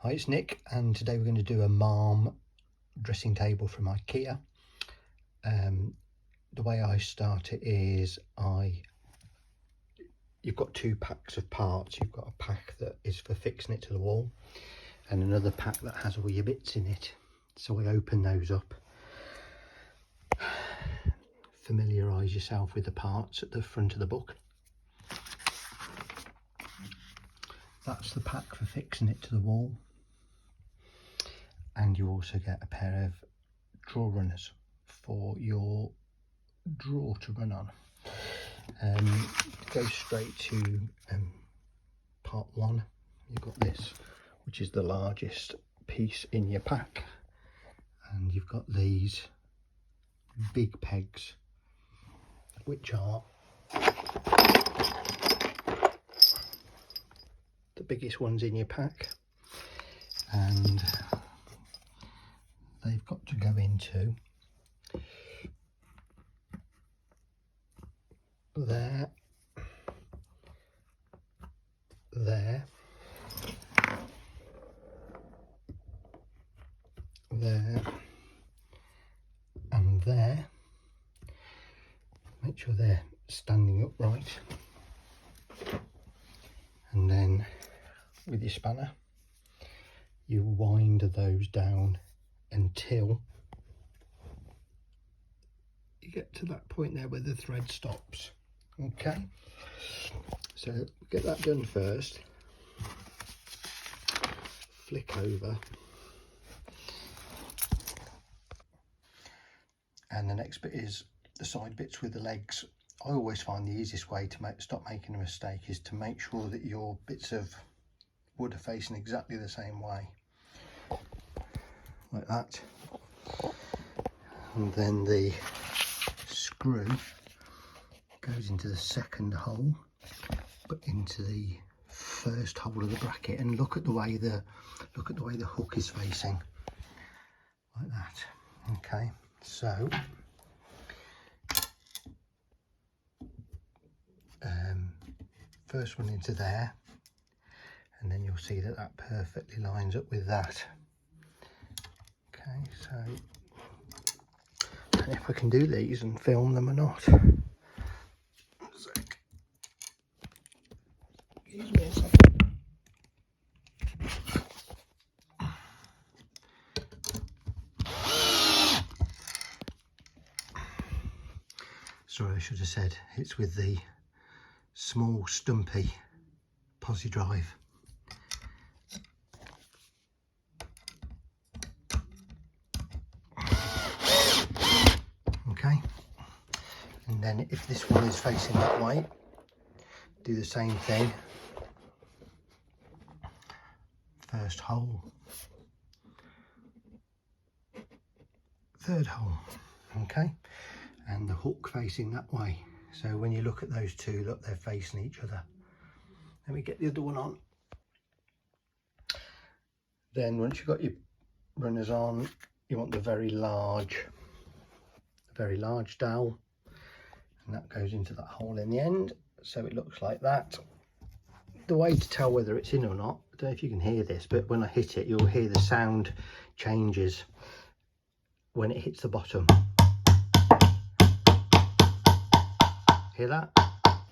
Hi, it's Nick, and today we're going to do a mom dressing table from IKEA. The way I start it is you've got two packs of parts. You've got a pack that is for fixing it to the wall and another pack that has all your bits in it. So we open those up, familiarise yourself with the parts at the front of the book. That's the pack for fixing it to the wall. And you also get a pair of drawer runners for your drawer to run on. Go straight to part one. You've got this, which is the largest piece in your pack, and you've got these big pegs, which are the biggest ones in your pack, and they've got to go into there, there, there, and there. Make sure they're standing upright, and then with your spanner you wind those down until you get to that point there where the thread stops. Okay, so get that done first. Flick over, and the next bit is the side bits with the legs. I always find the easiest way to stop making a mistake is to make sure that your bits of wood are facing exactly the same way, like that. And then the screw goes into the second hole, but into the first hole of the bracket, and look at the way the hook is facing, like that. Okay, so first one into there, and then you'll see that that perfectly lines up with that. Okay, so and if I can do these and film them or not. Excuse me a second. Sorry, I should have said it's with the small stumpy posi drive. Okay, and then if this one is facing that way, do the same thing. First hole, third hole. Okay, and the hook facing that way. So when you look at those two, look, they're facing each other. Let me get the other one on. Then once you've got your runners on, you want the very large dowel, and that goes into that hole in the end, so it looks like that. The way to tell whether it's in or not, I don't know if you can hear this, but when I hit it, you'll hear the sound changes when it hits the bottom. Hear that?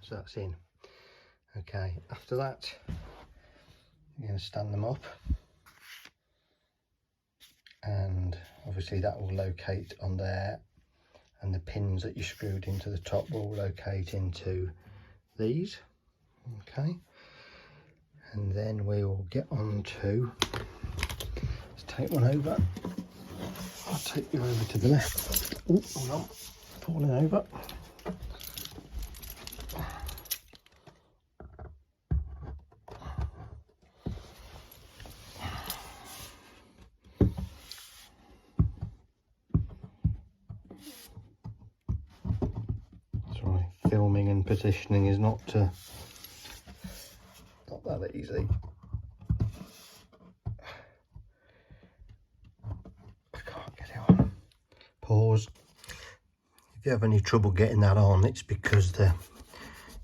So that's in. Okay, after that you're going to stand them up, and obviously that will locate on there, and the pins that you screwed into the top will locate into these. Okay, and then we will get on to, let's take one over. I'll take you over to the left. Oh, hold on, falling over. Sorry, filming and positioning is not that easy. I can't get it on. Pause. If you have any trouble getting that on, it's because you've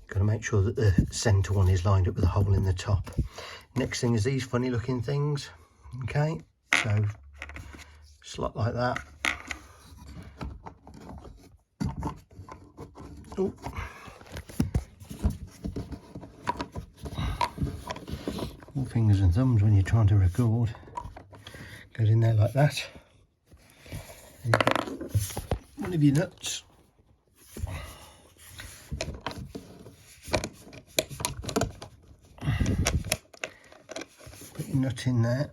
got to make sure that the centre one is lined up with a hole in the top. Next thing is these funny looking things. Okay, so slot like that. Ooh. All fingers and thumbs when you're trying to record. Goes in there like that. And you've got one of your nuts. Put your nut in there.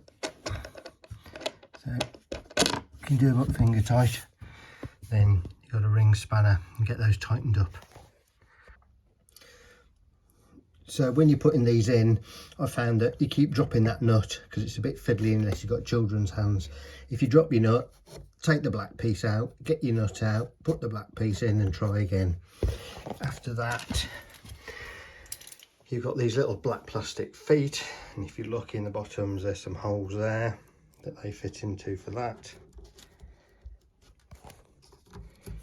So you can do them up finger tight. Then you've got a ring spanner and get those tightened up. So when you're putting these in, I found that you keep dropping that nut because it's a bit fiddly unless you've got children's hands. If you drop your nut, take the black piece out, get your nut out, put the black piece in and try again. After that, you've got these little black plastic feet, and if you look in the bottoms, there's some holes there that they fit into for that.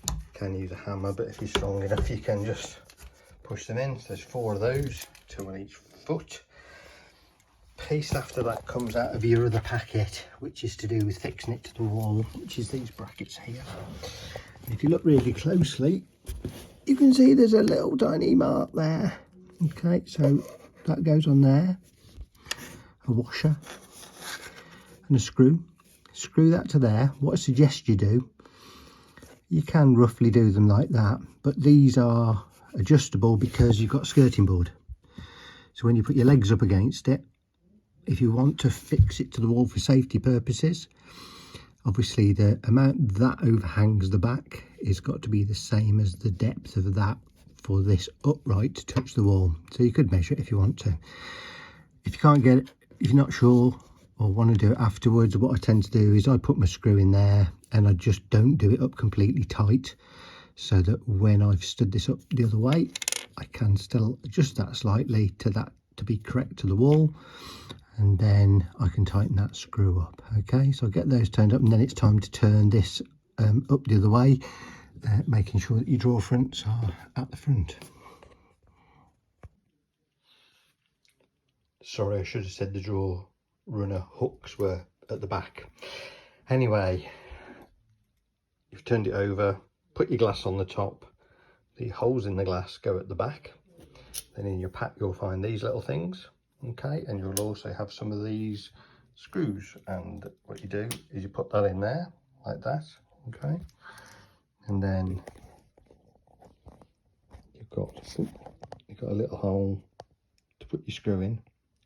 You can use a hammer, but if you're strong enough, you can just push them in. So there's 4 of those, 2 on each foot. Piece after that comes out of your other packet, which is to do with fixing it to the wall, which is these brackets here. And if you look really closely, you can see there's a little tiny mark there. Okay, so that goes on there. A washer and a screw. Screw that to there. What I suggest you do, you can roughly do them like that, but these are adjustable because you've got skirting board. So when you put your legs up against it, if you want to fix it to the wall for safety purposes, obviously the amount that overhangs the back is got to be the same as the depth of that for this upright to touch the wall. So you could measure it if you want to. If you can't get it, if you're not sure or want to do it afterwards, what I tend to do is I put my screw in there and I just don't do it up completely tight, so that when I've stood this up the other way, I can still adjust that slightly to that to be correct to the wall, and then I can tighten that screw up. Okay, so I get those turned up, and then it's time to turn this up the other way, making sure that your drawer fronts are at the front. Sorry, I should have said the drawer runner hooks were at the back. Anyway, you've turned it over, put your glass on the top, the holes in the glass go at the back. Then in your pack you'll find these little things, okay, and you'll also have some of these screws, and what you do is you put that in there like that, okay, and then you've got a little hole to put your screw in,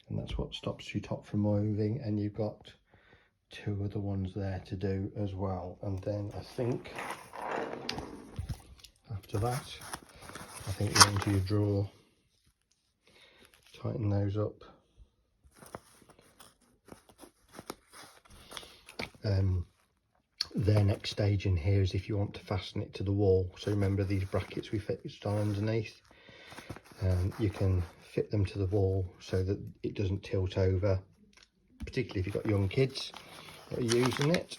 and that's what stops your top from moving, and you've got 2 other ones there to do as well. And then I think after that, I think you're into your drawer, tighten those up. Their next stage in here is if you want to fasten it to the wall. So remember these brackets we fixed on underneath, you can fit them to the wall so that it doesn't tilt over, particularly if you've got young kids that are using it.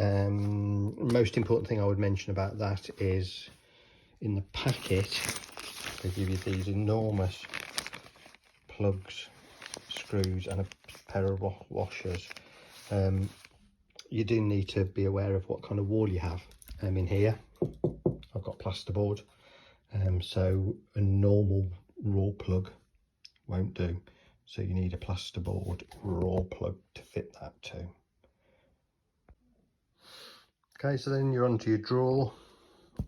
Most important thing I would mention about that is in the packet they give you these enormous plugs, screws and a pair of washers. You do need to be aware of what kind of wall you have. In here I've got plasterboard, so a normal raw plug won't do, so you need a plasterboard raw plug to fit that too. Okay, so then you're onto your drawer.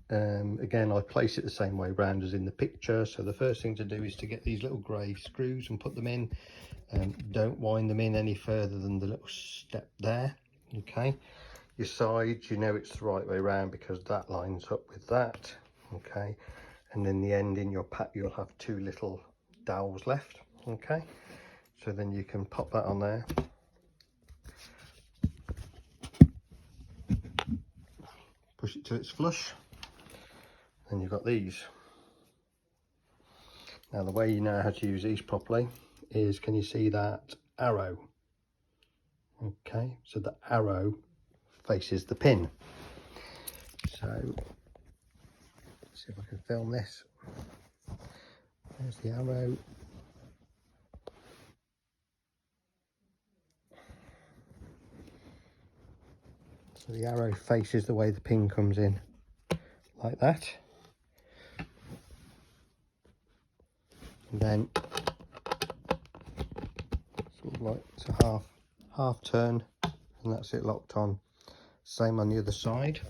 Again, I place it the same way round as in the picture. So the first thing to do is to get these little grey screws and put them in. Don't wind them in any further than the little step there. Okay, your sides, you know it's the right way round because that lines up with that. Okay, and then the end in your pack you'll have 2 little dowels left. Okay, so then you can pop that on there, push it till it's flush, and you've got these. Now the way you know how to use these properly is, can you see that arrow? Okay, so the arrow faces the pin. So let's see if I can film this. There's the arrow. So the arrow faces the way the pin comes in, like that. And then sort of like it's a half turn, and that's it locked on. Same on the other side.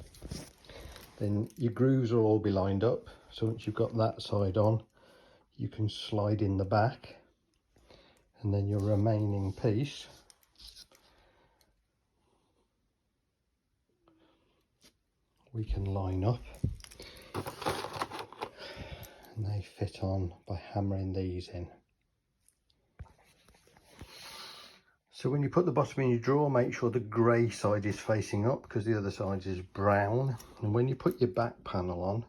Then your grooves will all be lined up, so once you've got that side on, you can slide in the back, and then your remaining piece we can line up, and they fit on by hammering these in. So when you put the bottom in your drawer, make sure the grey side is facing up because the other side is brown. And when you put your back panel on,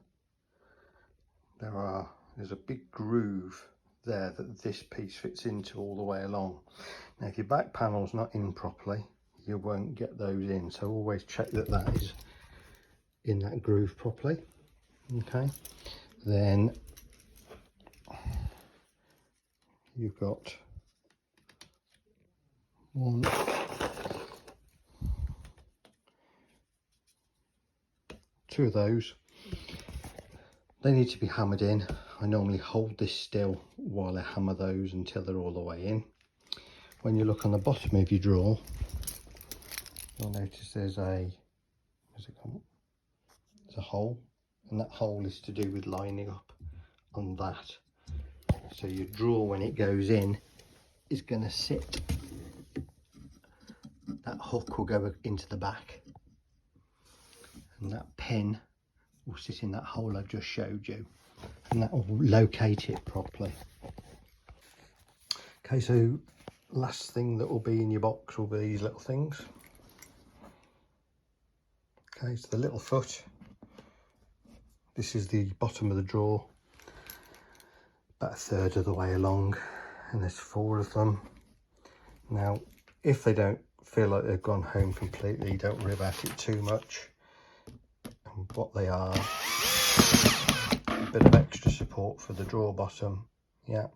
there's a big groove there that this piece fits into all the way along. Now if your back panel's not in properly, you won't get those in, so always check that that is in that groove properly. Okay, then you've got one, two of those. They need to be hammered in. I normally hold this still while I hammer those until they're all the way in. When you look on the bottom of your drawer, you'll notice there's a hole, and that hole is to do with lining up on that. So your drawer, when it goes in, is going to sit, that hook will go into the back, and that pin will sit in that hole I've just showed you, and that will locate it properly. Okay, so last thing that will be in your box will be these little things. Okay, so the little foot, this is the bottom of the drawer, about a third of the way along, and there's 4 of them. Now if they don't feel like they've gone home completely, don't worry about it too much. And what they are, a bit of extra support for the drawer bottom, yeah,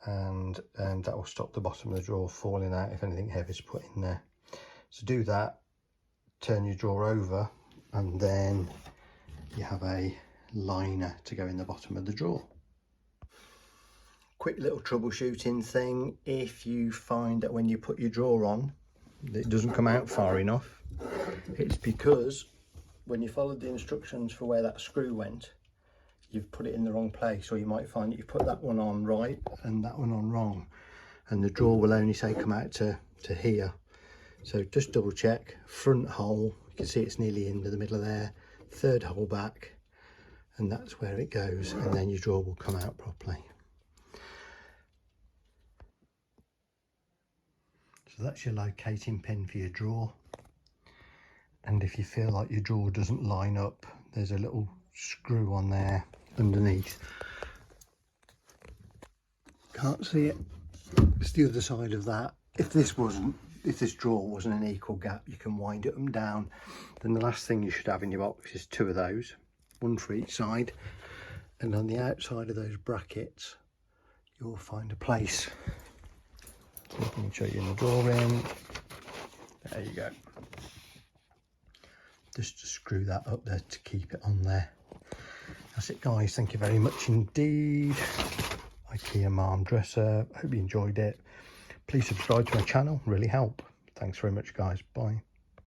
and that will stop the bottom of the drawer falling out if anything heavy is put in there. So do that, turn your drawer over, and then you have a liner to go in the bottom of the drawer. Quick little troubleshooting thing: if you find that when you put your drawer on that it doesn't come out far enough, it's because when you followed the instructions for where that screw went, you've put it in the wrong place, or you might find that you've put that one on right and that one on wrong, and the drawer will only say come out to here. So just double check. Front hole, you can see it's nearly into the middle of there, third hole back, and that's where it goes, and then your drawer will come out properly. So that's your locating pin for your drawer. And if you feel like your drawer doesn't line up, there's a little screw on there underneath. Can't see it, it's the other side of that. If this drawer wasn't an equal gap, you can wind it them down. Then the last thing you should have in your box is 2 of those, 1 for each side, and on the outside of those brackets you'll find a place. So I can show you in the drawer in. There you go. Just to screw that up there to keep it on there. That's it, guys. Thank you very much indeed. IKEA Marm Dresser. Hope you enjoyed it. Please subscribe to my channel, really help. Thanks very much, guys. Bye.